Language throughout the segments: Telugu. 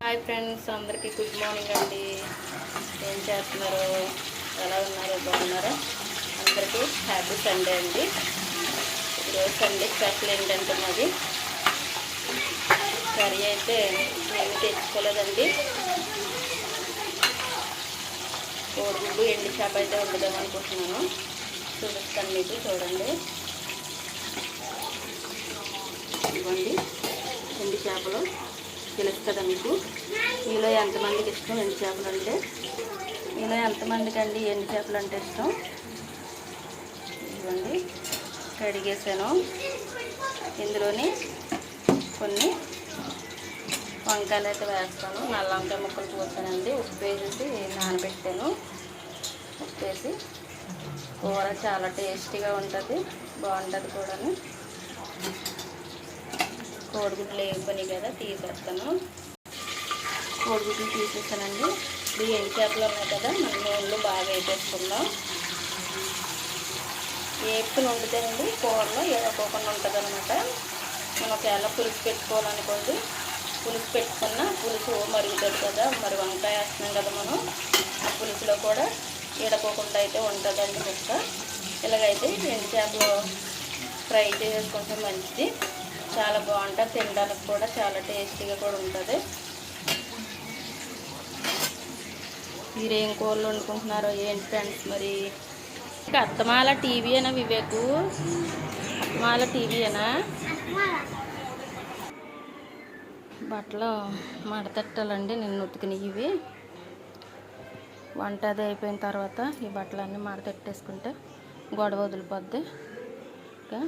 హాయ్ ఫ్రెండ్స్, అందరికీ గుడ్ మార్నింగ్ అండి. ఏం చేస్తున్నారు? ఎలా ఉన్నారు? బాగున్నారా? అందరికీ హ్యాపీ సండే అండి. ఈరోజు సండే స్పెషల్ ఏంటంటే మాది కర్రీ అయితే ఏమీ తెచ్చుకోలేదండి. కోడిగుడ్డు ఎండు చేప అయితే ఉండదేమో అనుకుంటున్నాను. చూపిస్తాను మీకు, చూడండి. ఇవ్వండి ఎండు చేపలు. తెలుసు కదా మీకు, మీలో ఎంతమందికి ఇష్టం ఎండు చేపలు అంటే? మీలో ఎంతమందికి అండి ఎండు చేపలు అంటే ఇష్టం? ఇవ్వండి కడిగేసాను. ఇందులోని కొన్ని వంకాయలు అయితే వేస్తాను. నల్ల వంకాయ ముక్కలు కోసానండి. ఉప్పు వేసేసి నానబెట్టాను. ఉప్పు వేసి కూర చాలా టేస్టీగా ఉంటుంది, బాగుంటుంది కూడా. కోడిగుడ్లు వేసుకొని కదా తీసేస్తాను. కోడిగుడ్లు తీసేస్తానండి. ఇప్పుడు ఎండు చేపలు ఉన్నాయి కదా, మన నూనెలో బాగా వేసేసుకుందాం. వేపుకుని వండుతానండి కూరలో ఏదోకోకుండా ఉంటుంది అనమాట. మనం ఒకవేళ పులుసు పెట్టుకోవాలనుకోండి, పులుసు పెట్టుకున్న పులుసు మరుగుతుంది కదా, మరి వంకాయ వేస్తున్నాం కదా మనం, ఆ పులుసులో కూడా ఏడకోకుండా అయితే ఉంటుందండి ముక్క. ఇలాగైతే ఎండు చేపలు ఫ్రై చేసుకుంటే మంచిది, చాలా బాగుంటుంది. తినడానికి కూడా చాలా టేస్టీగా కూడా ఉంటుంది. మీరేం కూరలు వండుకుంటున్నారో ఏంటి ఫ్రెండ్స్? మరి అత్తమాల టీవీయేనా వివేకు? అత్తమాల టీవీయేనా? బట్టలు మడతెట్టాలండి, నిన్ను ఉతికినవి ఇవి. వంట అది అయిపోయిన తర్వాత ఈ బట్టలన్నీ మడతెట్టేసుకుంటే గొడవ వదిలిపోద్ది. ఇంకా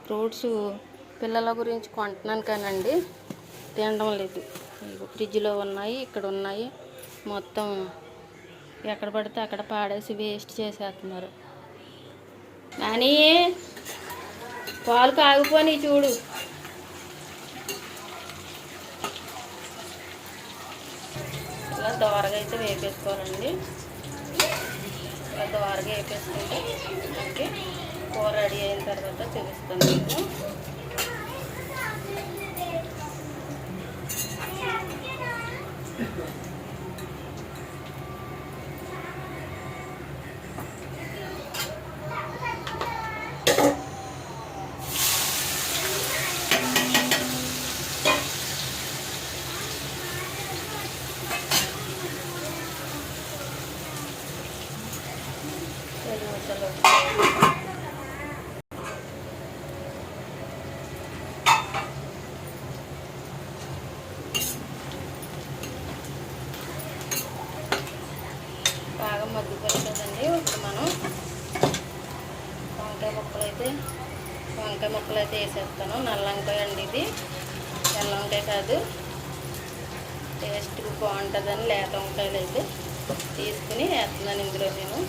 ఫ్రూట్స్ పిల్లల గురించి కొంటున్నాను కానండి, తినడం లేదు. ఫ్రిడ్జ్లో ఉన్నాయి, ఇక్కడ ఉన్నాయి, మొత్తం ఎక్కడ పడితే అక్కడ పాడేసి వేస్ట్ చేసేస్తున్నారు. కానీ పాలు కాగిపోయి చూడు. ఇలా దోరగా అయితే వేపేసుకోవాలండి. ఇలా దోరగా వేపేసుకుంటే మనకి కూర రెడీ అయిన తర్వాత చూపిస్తాను మీకు. బాగా మగ్గిపోయింది కదండి. ఇప్పుడు మనం వంకాయ ముక్కలు అయితే వేసేస్తాను. నల్ల వంకాయ అండి ఇది, తెల్ల వంకాయ కాదు. టేస్ట్గా బాగుంటుందని లేత వంకాయలు అయితే తీసుకుని వేస్తున్నాను ఇందులో నేను.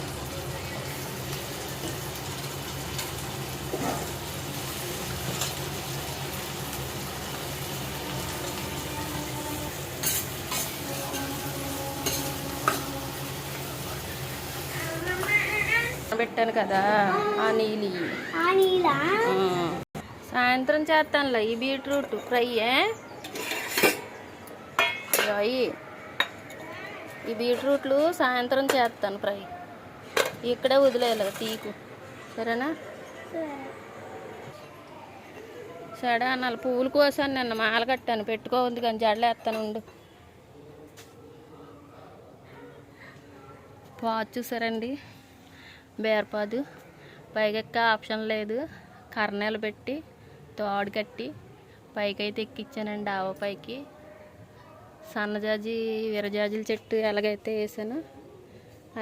పెట్టాను కదా ఆ నీళ్ళు సాయంత్రం చేస్తానులే. ఈ బీట్రూట్ ఫ్రై, ఈ బీట్రూట్లు సాయంత్రం చేస్తాను ఫ్రై. ఇక్కడే వదిలేయాలి తీకు, సరేనా? సరే అన్నాళ్ళు పువ్వులు కోసాను, నిన్న మాల కట్టాను, పెట్టుకోవద్దు కానీ జడలేస్తాను ఉండు. పాదు చూసారండి, బేరపాదు. పైకెక్క ఆప్షన్ లేదు, కర్నెలు పెట్టి తోడు కట్టి పైకైతే ఎక్కించానండి. ఆవ పైకి సన్నజాజి విరజాజుల చెట్టు ఎలాగైతే వేసాను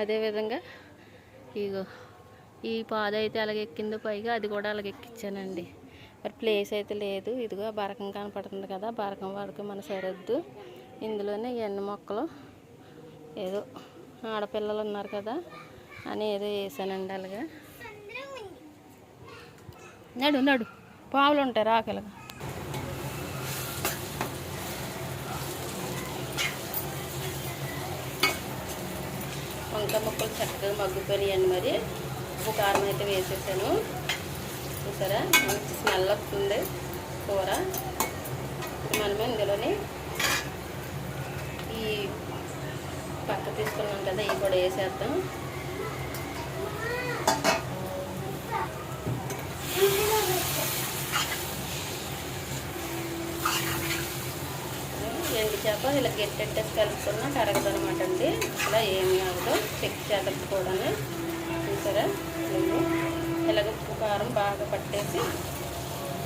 అదేవిధంగా ఇగో ఈ పాదు అయితే ఎలాగెక్కిందో పైగా అది కూడా అలాగెక్కించానండి. మరి ప్లేస్ అయితే లేదు. ఇదిగో బరకం కనపడుతుంది కదా, బరకం వరకు మన సరద్దు. ఇందులోనే ఎన్ని మొక్కలు ఏదో ఆడపిల్లలు ఉన్నారు కదా అని ఏదో వేసానండి. అలాగా నడు పావులు ఉంటాయి రాకలుగా. వంకాయ ముక్కలు చక్కగా మగ్గిపోయాయండి. మరి ఉప్పు కారం అయితే వేసేసాను. చూసారా మంచి స్మెల్ వస్తుంది కూర. మనమే ఇందులోని తీసుకున్నాం కదా, ఇవి కూడా వేసేద్దాం. ఎండు చేప ఇలా గట్టెట్టేసి కలుపుకున్నా కరగదు అనమాట అండి. ఇలా ఏమి అవ్వదు, చెక్ చేతకు కూడా. చూసారా, ఇలాగ ఉప్పు కారం బాగా పట్టేసి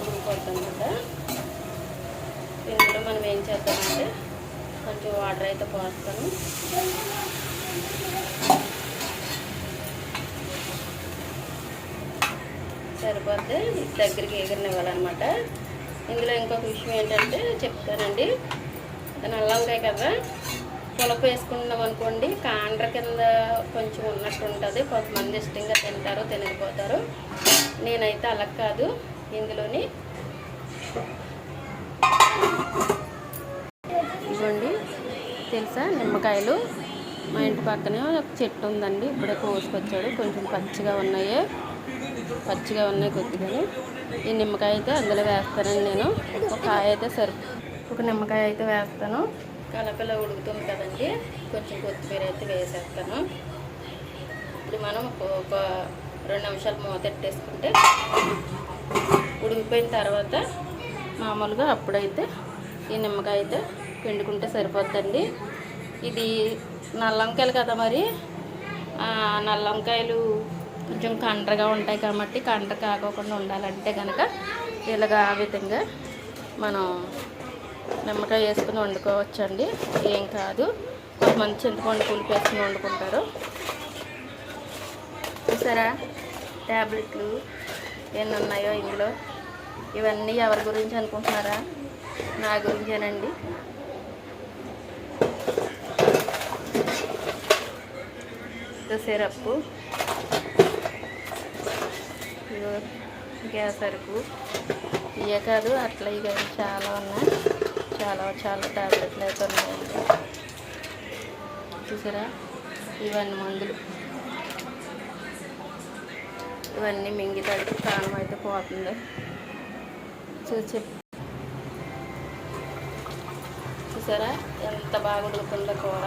ఉడికిపోతాం కదా. ఇందులో మనం ఏం చేద్దామంటే కొంచెం వాటర్ అయితే పోస్తాను. సరిపోతే దగ్గరికి ఎగరనివ్వాలన్నమాట. ఇందులో ఇంకొక విషయం ఏంటంటే చెప్తానండి, నల్ల వంకాయ కదా, పులప వేసుకున్నాం అనుకోండి కాండ్ర కింద కొంచెం ఉన్నట్టు ఉంటుంది. కొంతమంది ఇష్టంగా తింటారు, తినకపోతారు. నేనైతే అలా కాదు. ఇందులోని ఇవ్వండి, తెలుసా నిమ్మకాయలు. మా ఇంటి పక్కనే ఒక చెట్టు ఉందండి, ఇప్పుడే కోసుకొచ్చాడు. కొంచెం పచ్చిగా ఉన్నాయి కొద్దిగానే. ఈ నిమ్మకాయ అయితే అందులో వేస్తానండి నేను. ఒక కాయ అయితే ఒక నిమ్మకాయ అయితే వేస్తాను. కలపల ఉడుకుతుంది కదండి, కొంచెం కొత్తిమీర అయితే వేసేస్తాను. ఇప్పుడు మనం ఒక 2 నిమిషాలు మూత పెట్టేసుకుంటే ఉడికిపోయిన తర్వాత మామూలుగా అప్పుడైతే ఈ నిమ్మకాయ అయితే పిండుకుంటే సరిపోద్దండి. ఇది నల్ల వంకాయలు కదా, మరి నల్ల వంకాయలు కొంచెం కండ్రగా ఉంటాయి కాబట్టి కండ్ర కాకోకుండా ఉండాలంటే కనుక ఇలాగా ఆ విధంగా మనం నిమ్మకాయ వేసుకుని వండుకోవచ్చండి. ఏం కాదు. కొంతమంది చింతపండు పులుపు వేసుకుని వండుకుంటారు. చూసారా ట్యాబ్లెట్లు ఎన్ని ఉన్నాయో ఇందులో. ఇవన్నీ ఎవరి గురించి అనుకుంటున్నారా? నా గురించేనండి. సిరప్పు, గ్యాస్ అరుకు, ఇవే కాదు అట్లా ఇక చాలా ఉన్నాయి. చాలా ట్యాబ్లెట్లు అయితే ఉన్నాయండి. చూసారా, ఇవన్నీ మందులు. ఇవన్నీ మింగితాడికి ప్రాణం అయితే పోతుంది. చూసారా ఎంత బాగా ఉడుకుతుందో కూర.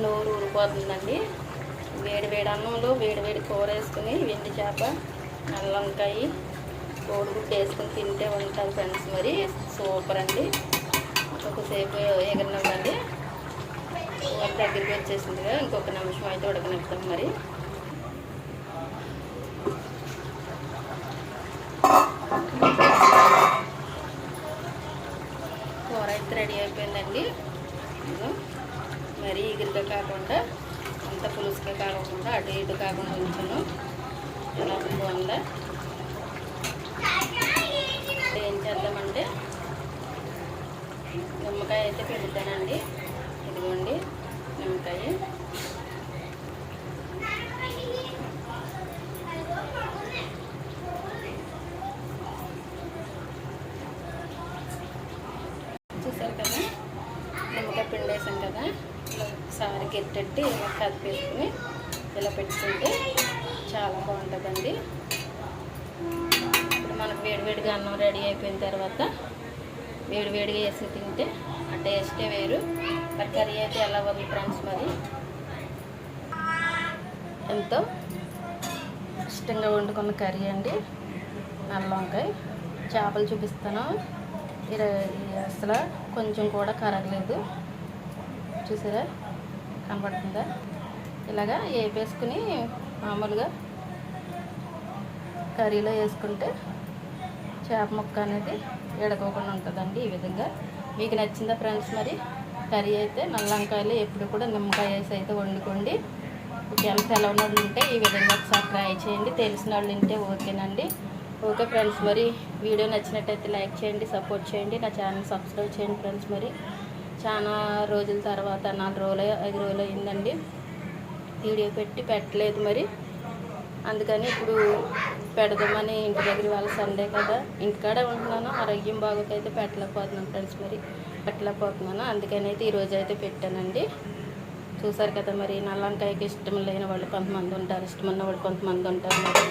నోరు ఊరిపోతుందండి. వేడి అన్నంలో వేడి కూర వేసుకుని ఎండు చేప, నల్ల వంకాయ, కోడిగుడ్డు వేసుకుని తింటే ఉంటుంది ఫ్రెండ్స్. మరి సూపర్ అండి. ఒకసేపు ఎగరనివ్వండి. కూర దగ్గరికి వచ్చేసిందిగా, ఇంకొక నిమిషం అయితే ఉడకనిస్తాం. మరి కూర అయితే రెడీ అయిపోయిందండి. మరి ఎగురుగా కాకుండా అంత పులుసుగా కాకుండా అటు ఇటు కాకుండా ఉంచాను. ఎలా బాగుందా? ఏం చేద్దామంటే నిమ్మకాయ అయితే పెడతానండి. ఇదిగోండి నిమ్మకాయ. చూసారు కదా, నిమ్మకాయ పిండేసాం కదా, ఇలా ఒకసారి గెట్టెట్టి ఇలా కలిపేసుకుని ఇలా పెట్టుకుంటే చాలా బాగుంటుందండి. ఇప్పుడు మనకు వేడివేడిగా అన్నం రెడీ అయిపోయిన తర్వాత వేడివేడిగా వేసి తింటే ఆ టేస్టే వేరు. మరి కర్రీ అయితే ఎలా ఉంది ఫ్రెండ్స్? మరి ఎంతో ఇష్టంగా వండుకున్న కర్రీ అండి, నల్ల వంకాయ. చేపలు చూపిస్తాను. అసలు కొంచెం కూడా కరగలేదు. చూసారా, కనబడుతుందా? ఇలాగా వేపేసుకుని మామూలుగా కర్రీలో వేసుకుంటే చేప ముక్క అనేది ఎడకోకుండా ఉంటుందండి. ఈ విధంగా మీకు నచ్చిందా ఫ్రెండ్స్? మరి కర్రీ అయితే నల్ల వంకాయలు ఎప్పుడు కూడా నిమ్మకాయ వేసి అయితే వండుకోండి. ఒకవేళ తెలవని వాళ్ళు ఉంటే ఈ విధంగా ఒకసారి ట్రై చేయండి. తెలిసిన వాళ్ళు ఉంటే ఓకేనండి. ఓకే ఫ్రెండ్స్, మరి వీడియో నచ్చినట్టయితే లైక్ చేయండి, సపోర్ట్ చేయండి. నా ఛానల్ సబ్స్క్రైబ్ చేయండి ఫ్రెండ్స్. మరి చాలా రోజుల తర్వాత 4 రోజులు 5 రోజులు అయిందండి వీడియో పెట్టలేదు. మరి అందుకని ఇప్పుడు పెడదామని ఇంటి దగ్గర వాళ్ళ సండే కదా, ఇంటికాడే ఉంటున్నాను. ఆరోగ్యం బాగోకైతే పెట్టలేకపోతున్నాను ఫ్రెండ్స్. మరి పెట్టలేకపోతున్నాను, అందుకని అయితే ఈరోజు అయితే పెట్టానండి. చూసారు కదా, మరి నల్ల వంకాయకి ఇష్టం లేని వాళ్ళు కొంతమంది ఉంటారు, ఇష్టమన్న వాళ్ళు కొంతమంది ఉంటారు. మరి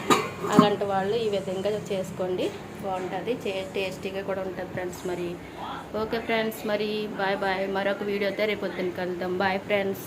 అలాంటి వాళ్ళు ఈ విధంగా చేసుకోండి, బాగుంటుంది, టేస్టీగా కూడా ఉంటుంది ఫ్రెండ్స్. మరి ఓకే ఫ్రెండ్స్, మరి బాయ్ బాయ్. మరొక వీడియోతో రేపు పొద్దున్న కలుద్దాం. Bye friends.